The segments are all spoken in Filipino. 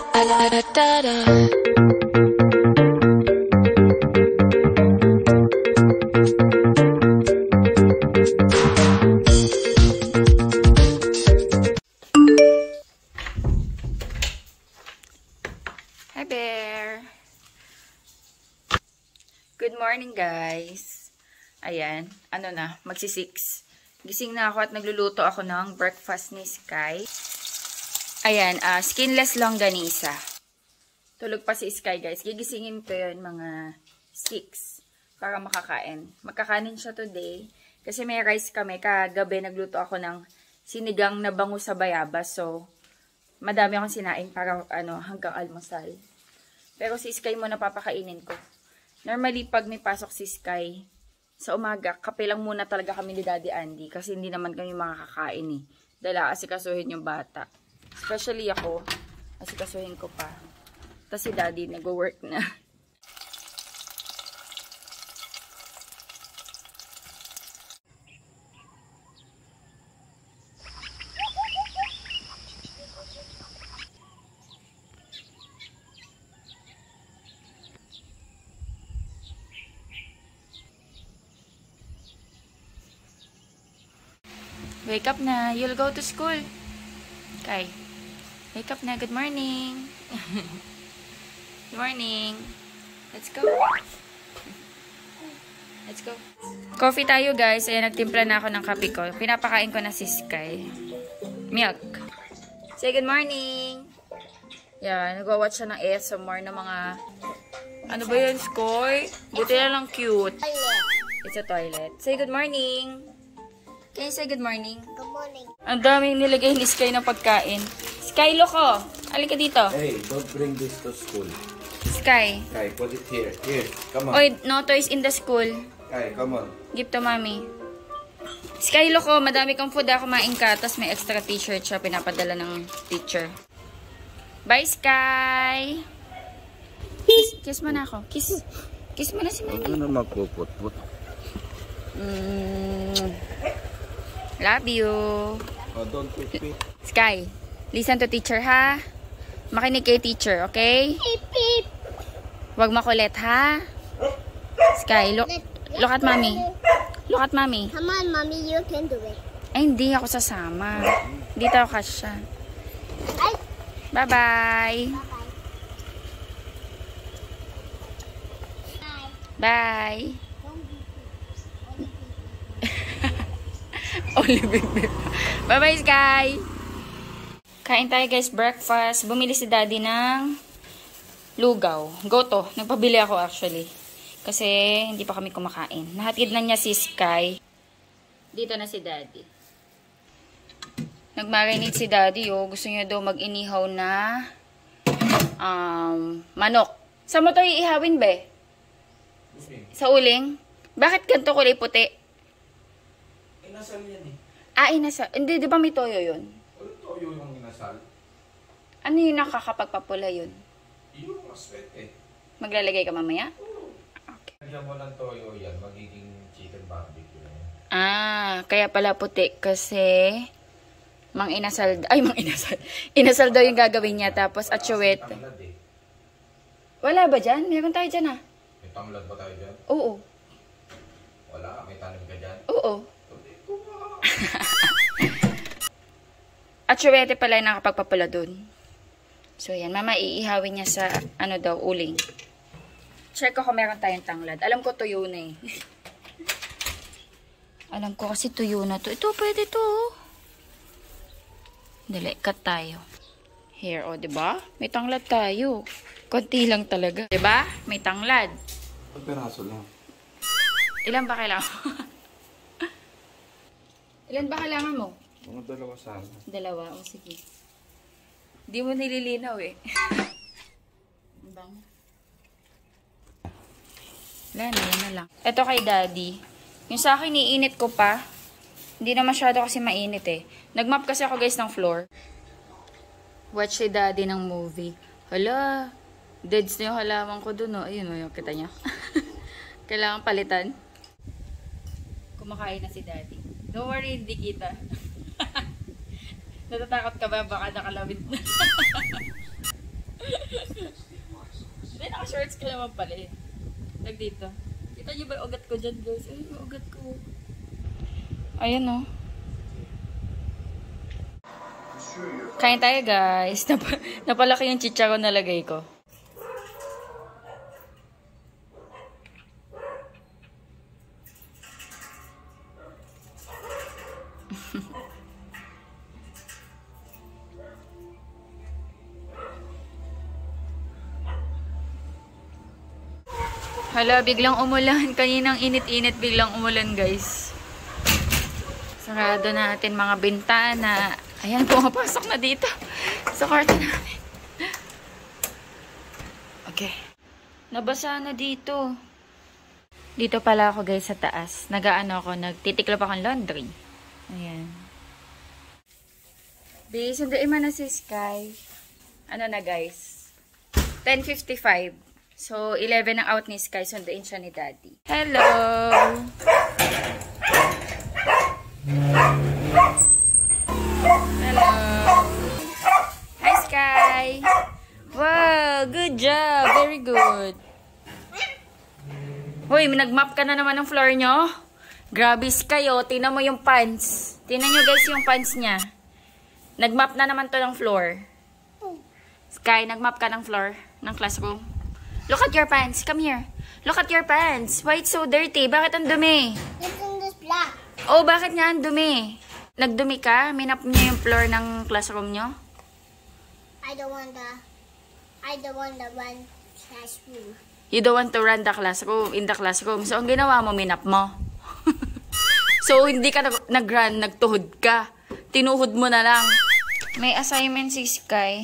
Hi Bear! Good morning guys! Ayan, magsi-6. Gising na ako at nagluluto ako ng breakfast ni Sky. Ayan, skinless longganisa. Tulog pa si Sky guys. Gigisingin ko yun mga 6 para makakain. Magkakanin siya today kasi may rice kami. Kagabi nagluto ako ng sinigang na bangus sa bayabas. So, madami akong sinain para hanggang almusal. Pero si Sky muna papakainin ko. Normally, pag may pasok si Sky, sa umaga, kape lang muna talaga kami ni Daddy Andy. Kasi hindi naman kami makakakain eh. Dahil asikasuhin yung bata. Especially ako, asikasuhin ko pa. Tapos si Daddy nag-work na. Wake up na. You'll go to school. Kai. Wake up na. Good morning. Good morning. Let's go. Let's go. Coffee tayo guys. Ayan, nagtimpla na ako ng kape ko. Pinapakain ko na si Sky. Milk. Say good morning. Yan. Nagwa-watch siya ng ASMR ng mga... Ano ba yun, Skoy? Buti na lang cute. It's a toilet. Say good morning. Can you say good morning? Good morning. Ang daming nilagay ni Sky na pagkain. Sky, loko! Halika dito. Hey, don't bring this to school. Sky. Kai, put it here. Here, come on. Oy, no toys in the school. Kai, come on. Give to mommy. Sky, loko! Madami kang food ako kumain ka. Tapos may extra t-shirt siya pinapadala ng teacher. Bye, Sky! Kiss mo na ako. Kiss. Kiss mo na si mommy. Ano na magpuput-put? Love you. Oh, don't pick. Sky, listen to teacher ha. Makinig kay teacher, okay? Beep, beep. Huwag makulit ha. Sky, look at mommy. Look at mommy. Come on, mommy, you can do it. Ay, hindi ako sasama. Dito ako kasya. Ay. Bye-bye. Bye. Only big. Bye-bye, Sky. Kain tayo, guys, breakfast. Bumili si Daddy ng lugaw. Goto. Nagpabili ako, actually. Kasi hindi pa kami kumakain. Nahatid na niya si Sky. Dito na si Daddy. Nag-marinate si Daddy, oh. Gusto niya daw mag-inihaw na manok. Sa mo to iihawin, be? Sa uling? Bakit ganito kulay puti? Inasal yan eh. Inasal. Hindi, di ba may toyo yun? Ano toyo yung inasal? Ano yung nakakapagpapula yun? Yung aswet eh. Maglalagay ka mamaya? Oo. Okay. Lagyan mo ng toyo yan, magiging chicken barbecue na yan. Kaya pala puti kasi mang inasal. Inasal daw yung gagawin niya. Tapos atsuwet. Tanglad eh. Wala ba dyan? Meron tayo dyan May tanglad ba tayo dyan? Oo. Wala, may tanim ka dyan? Oo. Atsuwete pala yung nakapagpapala dun. So yan, mama iihawin niya sa uling. Check ko kung meron tayong tanglad. Alam ko tuyo na eh. Alam ko kasi tuyo na to. Ito, pwede to. Dali, cut tayo. Here, o, diba? May tanglad tayo. Konti lang talaga. Diba? May tanglad. Ang peraso lang. Ilan ba kailangan mo? Ilan ba kailangan mo? Mga dalawa sana. Dalawa, o sige. Di mo nililinaw eh. Bang. Wala na, yan na lang. Ito kay Daddy. Yung sa akin, iinit ko pa. Hindi na masyado kasi mainit eh. Nagmap kasi ako guys ng floor. Watch si Daddy ng movie. Hala, deads na yung halaman ko dun, oh. Ayun, oh, yung kita niya. Kailangan palitan. Kumakain na si Daddy. Don't worry, hindi kita. Natatakot ka ba? Baka nakalawit na. ka naman pala eh. Dito. Kita niyo ba yung ugat ko dyan, guys? Ay, yung ugat ko. Ayan, oh. Kain tayo, guys. Napalaki yung chicharon na lagay ko. Hala, biglang umulan. Kaninang init-init, biglang umulan, guys. Sarado natin mga bintana. Ayan, pumapasok na dito. Sa kwarto namin. Okay. Nabasa na dito. Dito pala ako, guys, sa taas. Nagtitiklop ako ng laundry. Ayan. Di, sunduin mo na si Sky. Ano na, guys? 10:55. So, 11 ang out ni Sky. Sunduin siya ni Daddy. Hello! Hello! Hi, Sky! Wow! Good job! Very good! Hoy, nag-map ka na naman ng floor nyo? Grabe, Sky, oh. Tingnan mo yung pants. Tingnan nyo, guys, yung pants niya. Nag-map na naman to ng floor. Sky, nag-map ka ng floor ng classroom. Look at your pants. Come here. Look at your pants. Why it's so dirty? Bakit ang dumi? It's in this black. Oh, bakit nga ang dumi? Nagdumi ka? Minap niyo yung floor ng classroom nyo? I don't want to run classroom. You don't want to run the classroom, in the classroom. So, ang ginawa mo, minap mo. So, hindi ka nag-run, nagtuhod ka. Tinuhod mo na lang. May assignment si Sky.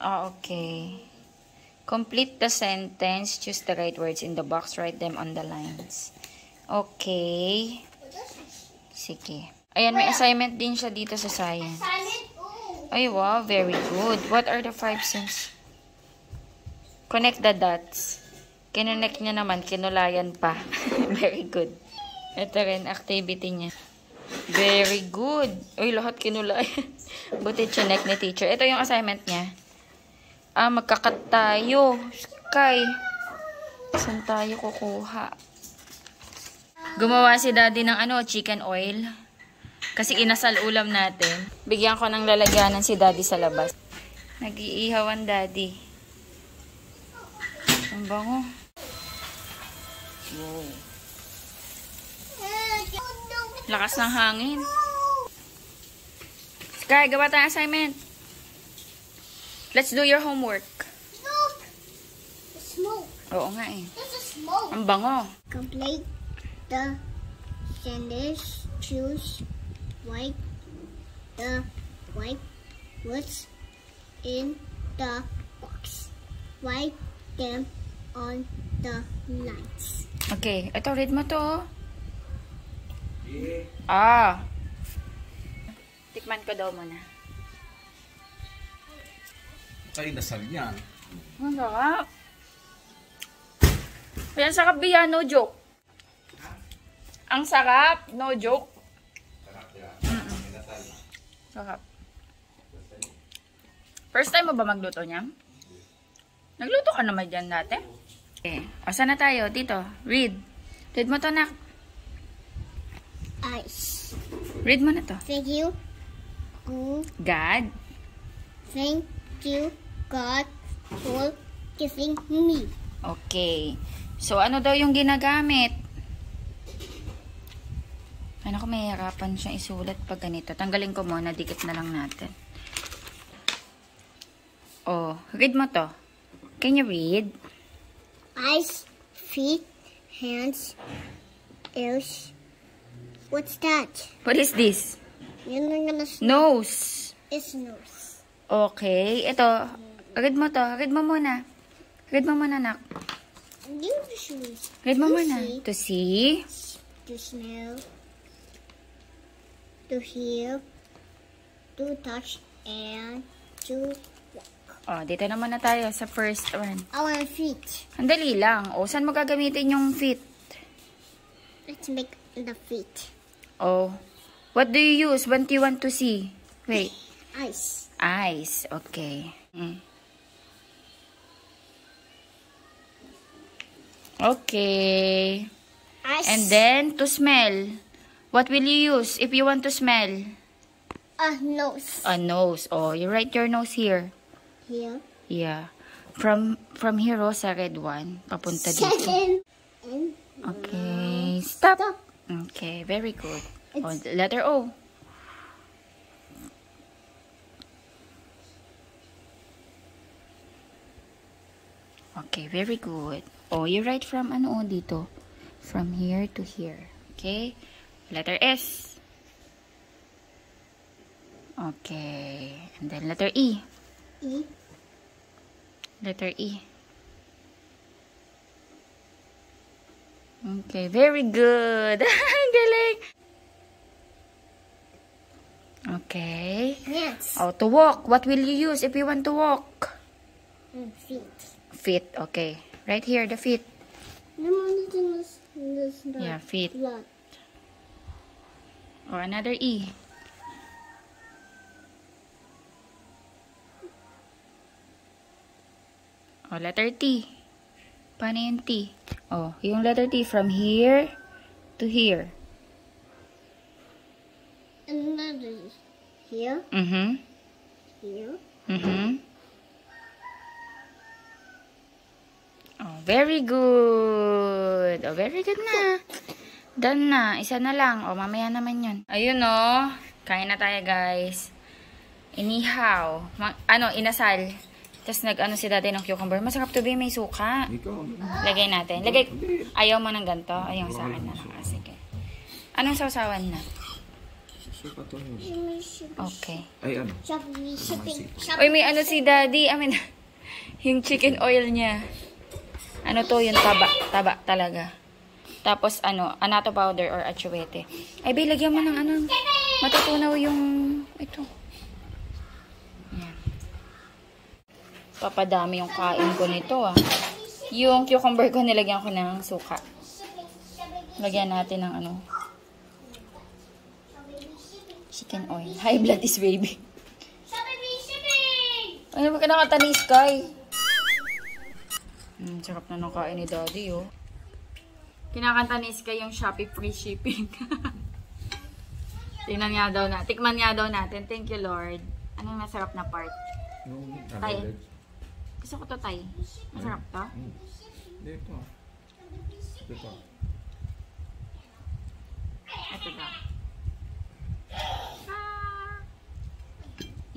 Okay. Complete the sentence. Choose the right words in the box. Write them on the lines. Okay. Sige. Ayan, may assignment din siya dito sa science. Ay, wow. Very good. What are the 5 sense? Connect the dots. Kinonect niya naman. Kinulayan pa. Very good. Ito rin, activity niya. Very good. Uy, lahat kinulayan. Buti chinek ni teacher. Ito yung assignment niya. Magkakat tayo. Sky. Saan tayo kukuha? Gumawa si Daddy ng chicken oil. Kasi inasal ulam natin. Bigyan ko ng lalagyanan si Daddy sa labas. Nag-iihawan, Daddy. Ang bango. Wow. Lakas ng hangin. Sky, gawa tayo assignment. Let's do your homework. Look! The smoke. Oo nga eh. There's a smoke. Ang bango. Complete the sentence. Choose the white words in the box. Write them on the lines. Okay. Ito, read mo to. Tikman ko daw muna. Ay, nasal yan. Ang sarap. Ayan, sarap biya, no joke. Ang sarap, no joke. Sarap yan. Sarap. First time mo ba magluto niya? Nagluto ka naman dyan dati? Okay. O, saan na tayo? Dito. Read. Read mo to, nak. Ice. Read mo na to. Thank you. God. Thank you, God, for giving me. Okay. So, ano daw yung ginagamit? Ano ko, mahihirapan siyang isulat pag ganito. Tanggalin ko muna. Dikit na lang natin. Oh, read mo to. Can you read? Eyes, feet, hands, ears. What's that? What is this? You're not gonna Nose. It's nose. Okay. Ito. Read mo to. Read mo muna. Read mo muna, nak. You should Read mo To muna. see. To see. to smell, to hear, to touch, and to walk. Oh, dito naman na tayo sa first one. Our feet. Ang dali lang. O, saan mo gagamitin yung feet? Let's make the feet. Oh. What do you use when you want to see? Wait. Eyes. Eyes. Okay. Okay. And then, to smell. What will you use if you want to smell? A nose. A nose. Oh, you write your nose here. Here. Yeah. From here, oh, sa red one. Papunta dito. Okay. Stop. Okay, very good. Oh, letter O. Okay, very good. Oh, you write from ano dito? From here to here. Okay? Letter S. Okay. And then letter E. E. Letter E. Okay, very good. Galing. Okay. Yes. Oh, to walk. What will you use if you want to walk? Feet. Feet. Okay. Right here, the feet. No money to this. Yeah, feet. Blood. Or another E. Oh, letter T. Paano yung T? Oh, yung letter T from here to here. Another here. Mm-hmm. Here. Mm-hmm. Oh, very good. Oh, very good na. Done na. Isa na lang. Oh, mamaya naman yun. Ayun, oh. Kain na tayo, guys. Inihaw. Inasal. Tapos nag-ano si dati ng cucumber. Masarap to be, may suka. Lagay natin. Ayaw mo ng ganito? Ayaw sa akin na lang. Sige. Anong sausawan na? Suka to. Okay. Ay, ano? Shipping. Uy, may ano si daddy. Yung chicken oil niya. Ano to, yung taba talaga. Tapos, anato powder or atsuete. Ay, bay, lagyan mo ng matutunaw yung, ito. Yan. Papadami yung kain ko nito, ah. Yung cucumber ko, nilagyan ko ng suka. Lagyan natin ng chicken oil. High blood is baby. Ay, ba ka nakatanis, Sky? Sarap na ng kain ni daddy, oh. Kinakanta ni Sky yung Shopee free shipping. Tikman nga daw natin. Thank you, Lord. Ano yung masarap na part? Tay. Gusto ko to, tay. Masarap to? Dito. Ito daw.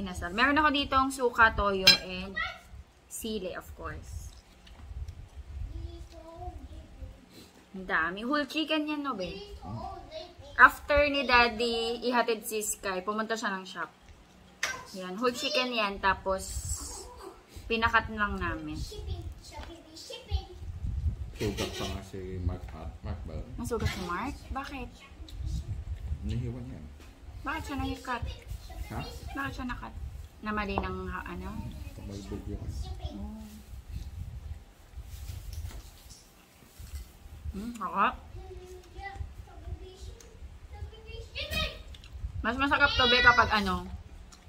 Inasal. Meron ako ditong suka, toyo, and sili, of course. Ang dami. Whole chicken yan, no, be? After ni daddy ihatid si Sky, pumunta siya ng shop. Yan. Whole chicken yan. Tapos, pinakat lang namin. Sugat pa nga si Mark Bell. Nasugat si Mark? Bakit? Nahiwan yan. Bakit siya nahikat? Ha? Bakit siya nakat? Namali ng Magbog yun. Harap. Mas masarap to, be, kapag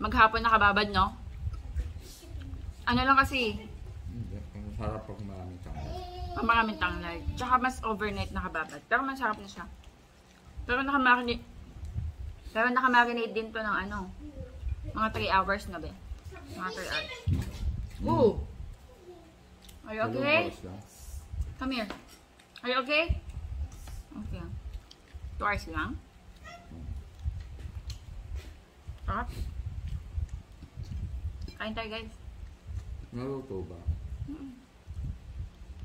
maghapon nakababad, no? Ano lang kasi, Masarap pag maraming tanglad. pag maraming tanglad. Tsaka mas overnight nakababad. Pero masarap na siya. Pero nakamarinate din to ng mga 3 hours na, be. Mga 3 hours. Ooh! Are you okay? Come here. Are you okay? Okay. 2 hours lang. Sarap. Kain tayo, guys. Naluto ba?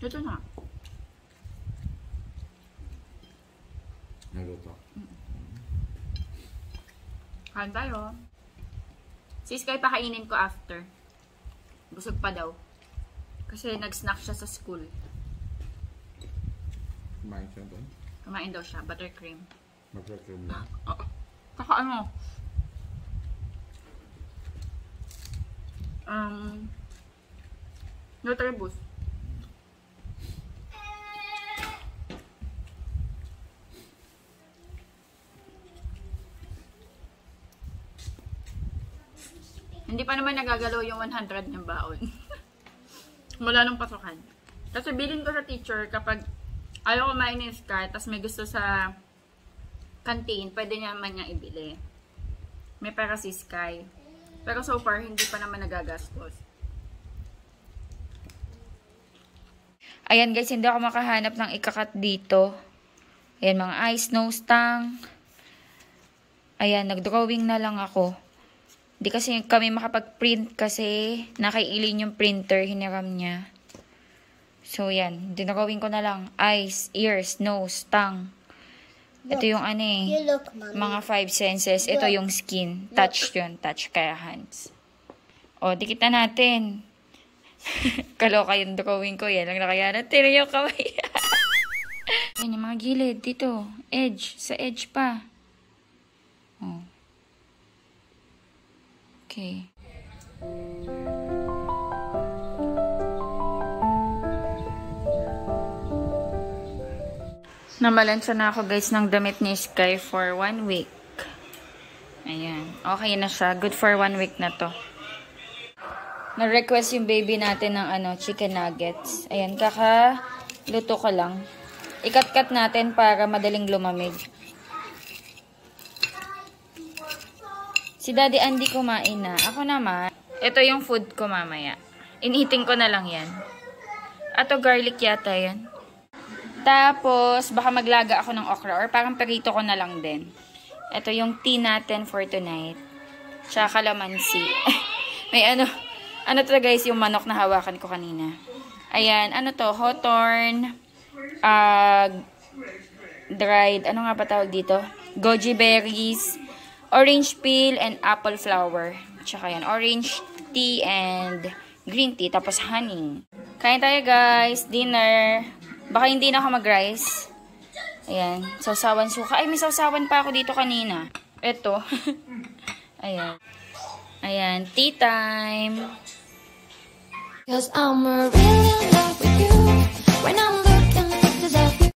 Dito na. Naluto. Kain tayo. Si Sky pakainin ko after. Busog pa daw. Kasi nag-snack siya sa school. Kumain siya doon? Kumain daw siya. Buttercream. Mag-recream lang. Saka Nutribus. Hindi pa naman nagagalaw yung 100 ng baon. Mula nung pasukan. Kasi bilin ko sa teacher kapag ayaw kumain ni Sky, tapos may gusto sa canteen, pwede niya naman niya ibili. May pera si Sky. Pero so far, hindi pa naman nagagastos. Ayan guys, hindi ako makahanap ng ikakat dito. Ayan, mga eyes, nose, tongue. Ayan, nag-drawing na lang ako. Hindi kasi kami makapag-print kasi nakailin yung printer, hiniram niya. So, yan. Dinrawing ko na lang. Eyes, ears, nose, tongue. Ito yung ano eh. You look, Mommy. Mga 5 senses. Ito yung skin. Touch yun. Touch kaya hands. O, dikit na natin. Kaloka yung drawing ko. Yan lang na kaya natin yung kamay. Yan yung mga gilid. Dito. Edge. Sa edge pa. Oh. Okay. Namalansa na ako guys ng damit ni Sky for 1 week. Ayan. Okay na siya. Good for 1 week na to. Na-request yung baby natin ng chicken nuggets. Ayan. Kaka-luto ko lang. Ikat-kat natin para madaling lumamig. Si Daddy Andy kumain na. Ako naman, ito yung food ko mamaya. Inihiting ko na lang yan. Ato garlic yata yan. Tapos, baka maglaga ako ng okra or parang perito ko na lang din. Ito yung tea natin for tonight. Tsaka calamansi. May ano to guys, yung manok na hawakan ko kanina. Ayan, ano to? Hawthorn, dried, ano nga ba tawag dito? Goji berries, orange peel, and apple flower. Tsaka yan, orange tea and green tea, tapos honey. Kain tayo guys, dinner. Baka hindi na ako mag-rice. Ayan, sausawan suka. Ay, may sausawan pa ako dito kanina. Ito. Ayan. Ayan, tea time. 'Cause I'm really in love with you. When I'm looking at